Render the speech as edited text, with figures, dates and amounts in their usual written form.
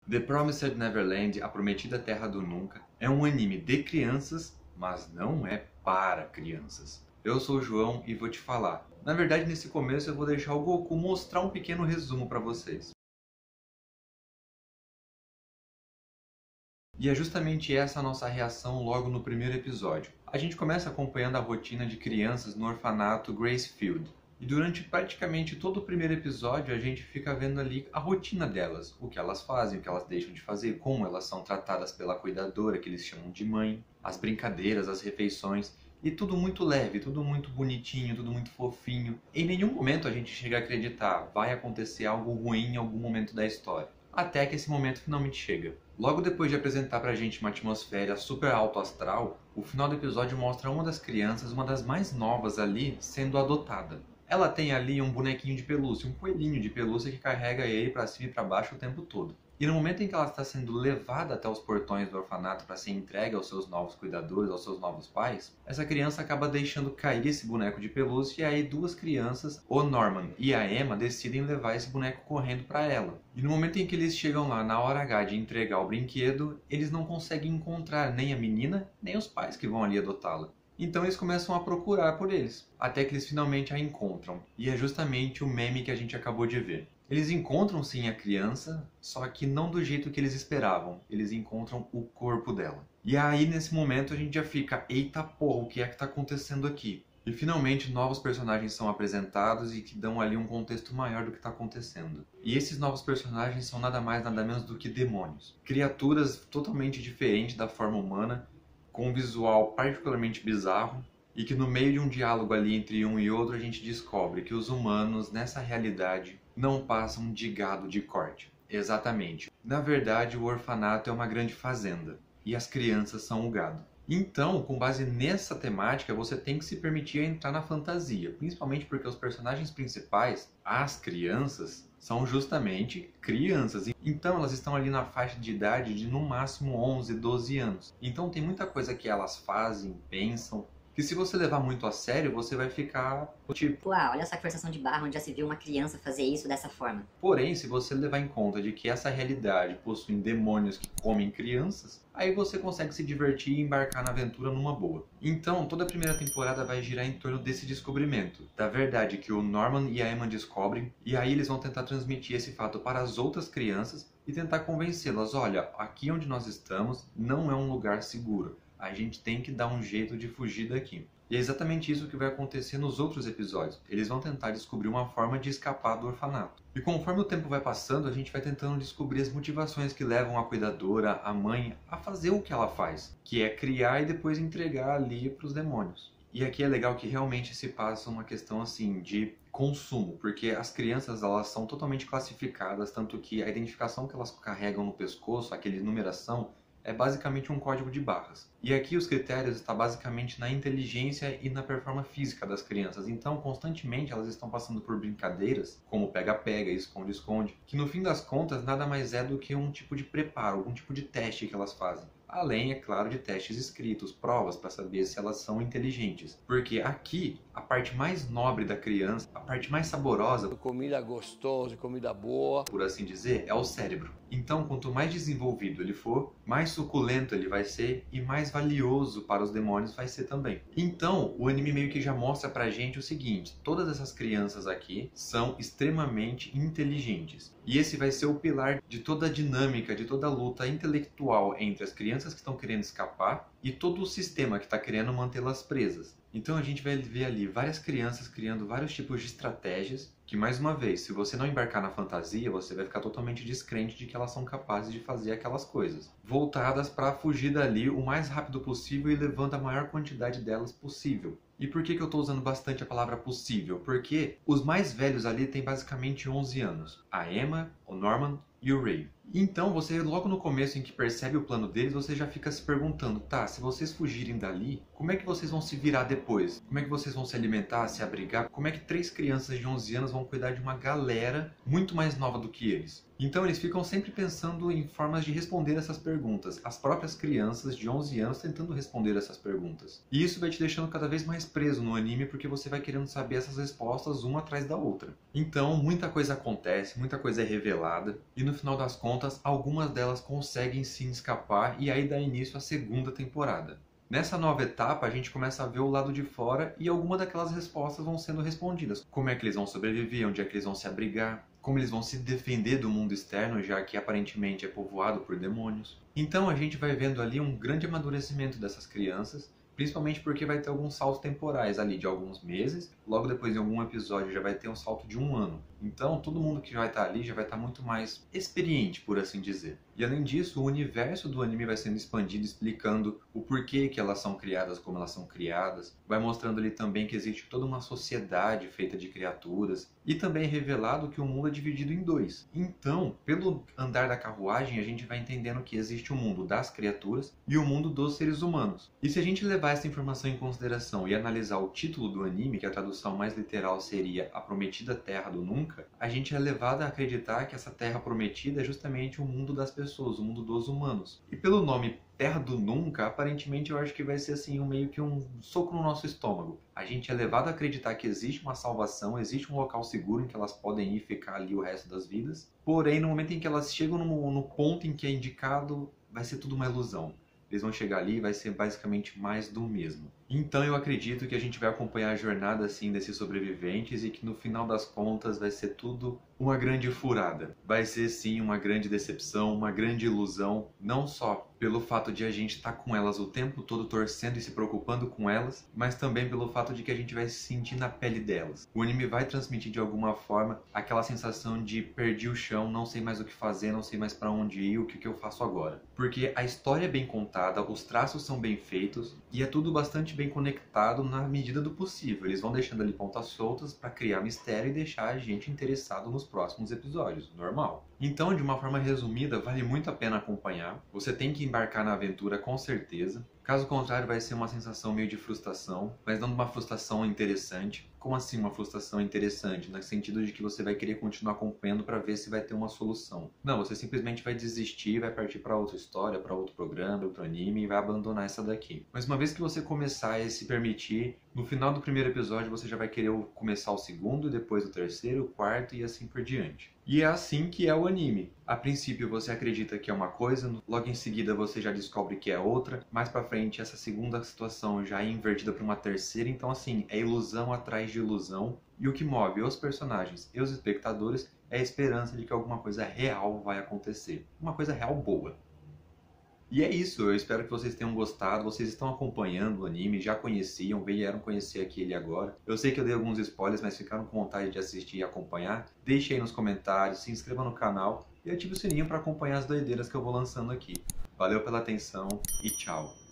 The Promised Neverland, A Prometida Terra do Nunca, é um anime de crianças, mas não é para crianças. Eu sou o João e vou te falar. Na verdade, nesse começo eu vou deixar o Goku mostrar um pequeno resumo para vocês. E é justamente essa a nossa reação logo no primeiro episódio. A gente começa acompanhando a rotina de crianças no orfanato Gracefield. E durante praticamente todo o primeiro episódio a gente fica vendo ali a rotina delas, o que elas fazem, o que elas deixam de fazer, como elas são tratadas pela cuidadora, que eles chamam de mãe, as brincadeiras, as refeições, e tudo muito leve, tudo muito bonitinho, tudo muito fofinho. Em nenhum momento a gente chega a acreditar, vai acontecer algo ruim em algum momento da história. Até que esse momento finalmente chega. Logo depois de apresentar pra gente uma atmosfera super alto astral, o final do episódio mostra uma das crianças, uma das mais novas ali, sendo adotada. Ela tem ali um bonequinho de pelúcia, um coelhinho de pelúcia que carrega ele pra cima e pra baixo o tempo todo. E no momento em que ela está sendo levada até os portões do orfanato para ser entregue aos seus novos cuidadores, aos seus novos pais, essa criança acaba deixando cair esse boneco de pelúcia e aí duas crianças, o Norman e a Emma, decidem levar esse boneco correndo para ela. E no momento em que eles chegam lá na hora H de entregar o brinquedo, eles não conseguem encontrar nem a menina, nem os pais que vão ali adotá-la. Então eles começam a procurar por eles, até que eles finalmente a encontram. E é justamente o meme que a gente acabou de ver. Eles encontram sim a criança, só que não do jeito que eles esperavam. Eles encontram o corpo dela. E aí nesse momento a gente já fica, eita porra, o que é que tá acontecendo aqui? E finalmente novos personagens são apresentados e que dão ali um contexto maior do que está acontecendo. E esses novos personagens são nada mais nada menos do que demônios. Criaturas totalmente diferentes da forma humana, com um visual particularmente bizarro, e que no meio de um diálogo ali entre um e outro a gente descobre que os humanos, nessa realidade, não passam de gado de corte. Exatamente. Na verdade, o orfanato é uma grande fazenda, e as crianças são o gado. Então, com base nessa temática, você tem que se permitir entrar na fantasia, principalmente porque os personagens principais, as crianças, são justamente crianças. Então elas estão ali na faixa de idade de no máximo 11, 12 anos. Então tem muita coisa que elas fazem, pensam, que se você levar muito a sério, você vai ficar tipo... Uau, olha só que forçação de barra onde já se viu uma criança fazer isso dessa forma. Porém, se você levar em conta de que essa realidade possui demônios que comem crianças, aí você consegue se divertir e embarcar na aventura numa boa. Então, toda a primeira temporada vai girar em torno desse descobrimento, da verdade que o Norman e a Emma descobrem, e aí eles vão tentar transmitir esse fato para as outras crianças e tentar convencê-las, olha, aqui onde nós estamos não é um lugar seguro. A gente tem que dar um jeito de fugir daqui. E é exatamente isso que vai acontecer nos outros episódios. Eles vão tentar descobrir uma forma de escapar do orfanato. E conforme o tempo vai passando, a gente vai tentando descobrir as motivações que levam a cuidadora, a mãe, a fazer o que ela faz, que é criar e depois entregar ali para os demônios. E aqui é legal que realmente se passa uma questão assim de consumo, porque as crianças elas são totalmente classificadas, tanto que a identificação que elas carregam no pescoço, aquele numeração, é basicamente um código de barras. E aqui os critérios estão basicamente na inteligência e na performance física das crianças. Então, constantemente elas estão passando por brincadeiras, como pega-pega e esconde-esconde, que no fim das contas nada mais é do que um tipo de preparo, algum tipo de teste que elas fazem. Além, é claro, de testes escritos, provas para saber se elas são inteligentes. Porque aqui, a parte mais nobre da criança, a parte mais saborosa, comida gostosa, comida boa, por assim dizer, é o cérebro. Então, quanto mais desenvolvido ele for, mais suculento ele vai ser e mais valioso para os demônios vai ser também. Então, o anime meio que já mostra pra gente o seguinte, todas essas crianças aqui são extremamente inteligentes. E esse vai ser o pilar de toda a dinâmica, de toda a luta intelectual entre as crianças que estão querendo escapar e todo o sistema que está querendo mantê-las presas. Então a gente vai ver ali várias crianças criando vários tipos de estratégias que, mais uma vez, se você não embarcar na fantasia, você vai ficar totalmente descrente de que elas são capazes de fazer aquelas coisas. Voltadas para fugir dali o mais rápido possível e levando a maior quantidade delas possível. E por que eu estou usando bastante a palavra possível? Porque os mais velhos ali têm basicamente 11 anos. A Emma, o Norman e o Ray. Então você logo no começo em que percebe o plano deles, você já fica se perguntando, tá, se vocês fugirem dali, como é que vocês vão se virar depois? Como é que vocês vão se alimentar, se abrigar? Como é que 3 crianças de 11 anos vão cuidar de uma galera muito mais nova do que eles? Então eles ficam sempre pensando em formas de responder essas perguntas, as próprias crianças de 11 anos tentando responder essas perguntas. E isso vai te deixando cada vez mais preso no anime porque você vai querendo saber essas respostas uma atrás da outra. Então muita coisa acontece, muita coisa é revelada e no final das contas algumas delas conseguem sim escapar e aí dá início à segunda temporada. Nessa nova etapa, a gente começa a ver o lado de fora e algumas daquelas respostas vão sendo respondidas. Como é que eles vão sobreviver, onde é que eles vão se abrigar, como eles vão se defender do mundo externo, já que aparentemente é povoado por demônios. Então a gente vai vendo ali um grande amadurecimento dessas crianças, principalmente porque vai ter alguns saltos temporais ali de alguns meses, logo depois em algum episódio já vai ter um salto de 1 ano. Então todo mundo que vai estar ali já vai estar muito mais experiente, por assim dizer. E além disso, o universo do anime vai sendo expandido, explicando o porquê que elas são criadas como elas são criadas. Vai mostrando ali também que existe toda uma sociedade feita de criaturas. E também é revelado que o mundo é dividido em dois. Então, pelo andar da carruagem, a gente vai entendendo que existe o mundo das criaturas e o mundo dos seres humanos. E se a gente levar essa informação em consideração e analisar o título do anime, que a tradução mais literal seria A Prometida Terra do Nunca, a gente é levado a acreditar que essa Terra Prometida é justamente o mundo das pessoas, o mundo dos humanos. E pelo nome Terra do Nunca, aparentemente eu acho que vai ser assim meio que um soco no nosso estômago. A gente é levado a acreditar que existe uma salvação, existe um local seguro em que elas podem ir ficar ali o resto das vidas. Porém, no momento em que elas chegam no ponto em que é indicado, vai ser tudo uma ilusão. Eles vão chegar ali e vai ser basicamente mais do mesmo. Então eu acredito que a gente vai acompanhar a jornada assim desses sobreviventes e que no final das contas vai ser tudo uma grande furada. Vai ser sim uma grande decepção, uma grande ilusão, não só pelo fato de a gente estar com elas o tempo todo torcendo e se preocupando com elas, mas também pelo fato de que a gente vai se sentir na pele delas. O anime vai transmitir de alguma forma aquela sensação de perdi o chão, não sei mais o que fazer, não sei mais para onde ir, o que eu faço agora. Porque a história é bem contada, os traços são bem feitos e é tudo bastante bem conectado na medida do possível. Eles vão deixando ali pontas soltas para criar mistério e deixar a gente interessado nos próximos episódios, normal. Então, de uma forma resumida, vale muito a pena acompanhar. Você tem que embarcar na aventura com certeza. Caso contrário, vai ser uma sensação meio de frustração, mas não uma frustração interessante. Como assim uma frustração interessante? No sentido de que você vai querer continuar acompanhando para ver se vai ter uma solução. Não, você simplesmente vai desistir, vai partir para outra história, para outro programa, outro anime e vai abandonar essa daqui. Mas uma vez que você começar a se permitir, no final do primeiro episódio você já vai querer começar o segundo, depois o terceiro, o quarto e assim por diante. E é assim que é o anime. A princípio você acredita que é uma coisa, logo em seguida você já descobre que é outra, mais pra frente essa segunda situação já é invertida para uma terceira, então assim, é ilusão atrás de ilusão, e o que move os personagens e os espectadores é a esperança de que alguma coisa real vai acontecer, uma coisa real boa. E é isso, eu espero que vocês tenham gostado, vocês estão acompanhando o anime, já conheciam, vieram conhecer aqui ele agora. Eu sei que eu dei alguns spoilers, mas ficaram com vontade de assistir e acompanhar. Deixe aí nos comentários, se inscreva no canal e ative o sininho para acompanhar as doideiras que eu vou lançando aqui. Valeu pela atenção e tchau!